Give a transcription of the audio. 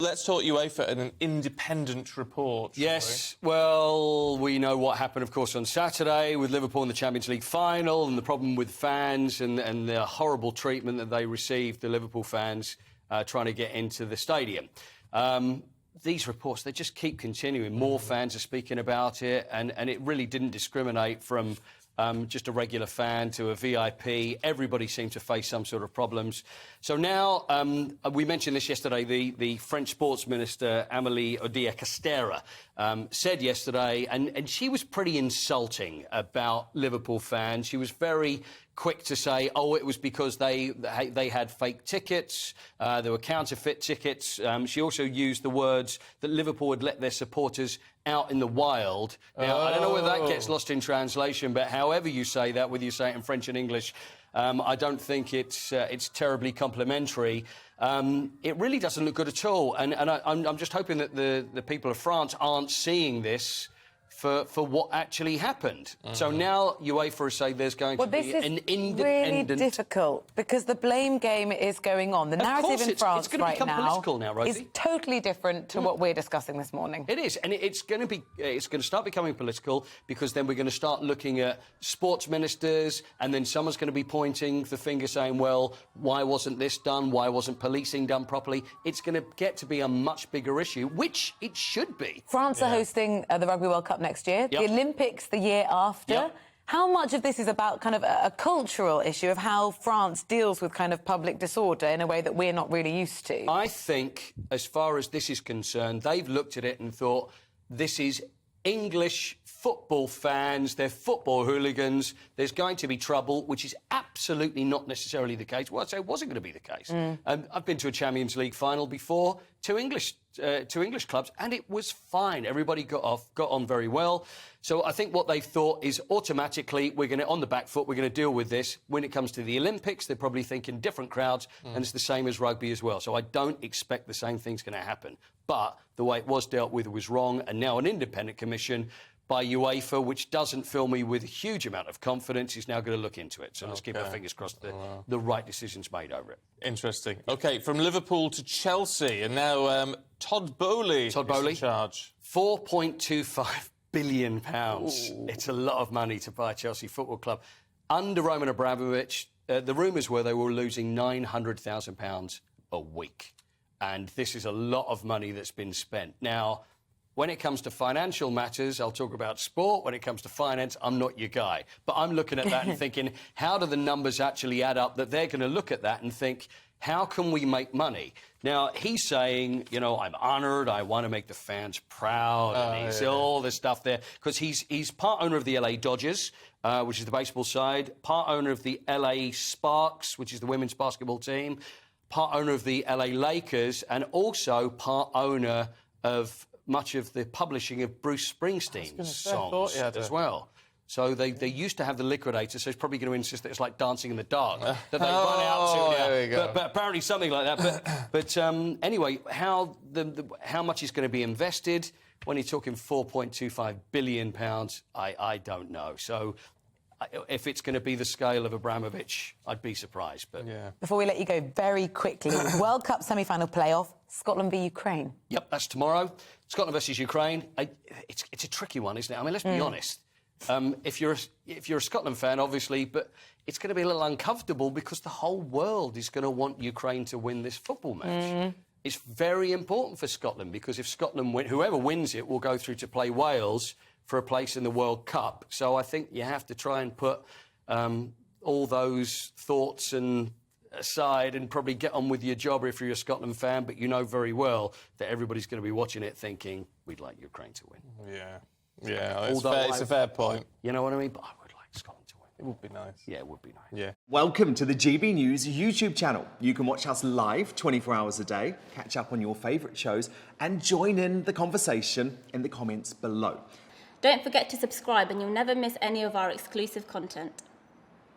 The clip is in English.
Let's talk UEFA and an independent report. Yes, well, we know what happened, of course, on Saturday with Liverpool in the Champions League final and the problem with fans and the horrible treatment that they received, the Liverpool fans, trying to get into the stadium. These reports, they just keep continuing. More fans are speaking about it, and it really didn't discriminate from just a regular fan to a VIP. Everybody seemed to face some sort of problems. So now, we mentioned this yesterday, the French sports minister, Amélie Oudéa-Castéra, said yesterday, and she was pretty insulting about Liverpool fans. She was very quick to say, oh, it was because they had fake tickets, there were counterfeit tickets. She also used the words that Liverpool had let their supporters out in the wild. Now, I don't know whether that gets lost in translation, but however you say that, whether you say it in French and English, I don't think it's terribly complimentary. It really doesn't look good at all. And I'm just hoping that the people of France aren't seeing this for what actually happened. So now UEFA say there's going to be an independent... Really difficult, because the blame game is going on. The narrative in France right now is totally different to what we're discussing this morning. It is, and it's going to start becoming political, because then we're going to start looking at sports ministers, and then someone's going to be pointing the finger saying, well, why wasn't this done? Why wasn't policing done properly? It's going to get to be a much bigger issue, which it should be. France are hosting the Rugby World Cup next year, the Olympics the year after. How much of this is about kind of a cultural issue of how France deals with kind of public disorder in a way that we're not really used to? I think, as far as this is concerned, they've looked at it and thought, this is English football fans, they're football hooligans, there's going to be trouble, which is absolutely not necessarily the case. Well, I'd say it wasn't going to be the case. I've been to a Champions League final before, two English clubs, and it was fine. Everybody got on very well. So I think what they thought is automatically we're going to, on the back foot, we're going to deal with this. When it comes to the Olympics, they're probably thinking different crowds, and it's the same as rugby as well. So I don't expect the same thing's going to happen. But the way it was dealt with was wrong, and now an independent commission by UEFA, which doesn't fill me with a huge amount of confidence, is now going to look into it. So let's keep our fingers crossed that the right decision's made over it. Interesting. OK, from Liverpool to Chelsea, and now Todd Bowley is in charge. £4.25 billion. Ooh. It's a lot of money to buy a Chelsea Football Club. Under Roman Abramovich, the rumours were they were losing £900,000 a week. And this is a lot of money that's been spent. Now, when it comes to financial matters, I'll talk about sport. When it comes to finance, I'm not your guy. But I'm looking at that and thinking, how do the numbers actually add up that they're going to look at that and think, how can we make money? Now, he's saying, you know, I'm honoured, I want to make the fans proud, and he's all this stuff there. Because he's part owner of the LA Dodgers, which is the baseball side, part owner of the LA Sparks, which is the women's basketball team, part owner of the LA Lakers, and also part owner of much of the publishing of Bruce Springsteen's songs as well. So they used to have the Liquidator, so he's probably going to insist that it's like Dancing in the Dark, that they run out to. There we go. But apparently something like that. But anyway, how much is going to be invested? When you're talking £4.25 billion, I don't know. So if it's going to be the scale of Abramovich, I'd be surprised. But Before we let you go, very quickly, World Cup semi-final playoff, Scotland v Ukraine. Yep, that's tomorrow. Scotland versus Ukraine. It's a tricky one, isn't it? I mean, let's be honest. If you're a Scotland fan, obviously, but it's going to be a little uncomfortable because the whole world is going to want Ukraine to win this football match. It's very important for Scotland, because if Scotland win, whoever wins it will go through to play Wales for a place in the World Cup. So I think you have to try and put all those thoughts aside and probably get on with your job if you're a Scotland fan, but you know very well that everybody's going to be watching it thinking, we'd like Ukraine to win. Yeah, it's a fair point. You know what I mean? But I would like Scotland to win. It would be nice. Yeah, it would be nice. Yeah. Welcome to the GB News YouTube channel. You can watch us live 24 hours a day, catch up on your favourite shows, and join in the conversation in the comments below. Don't forget to subscribe and you'll never miss any of our exclusive content.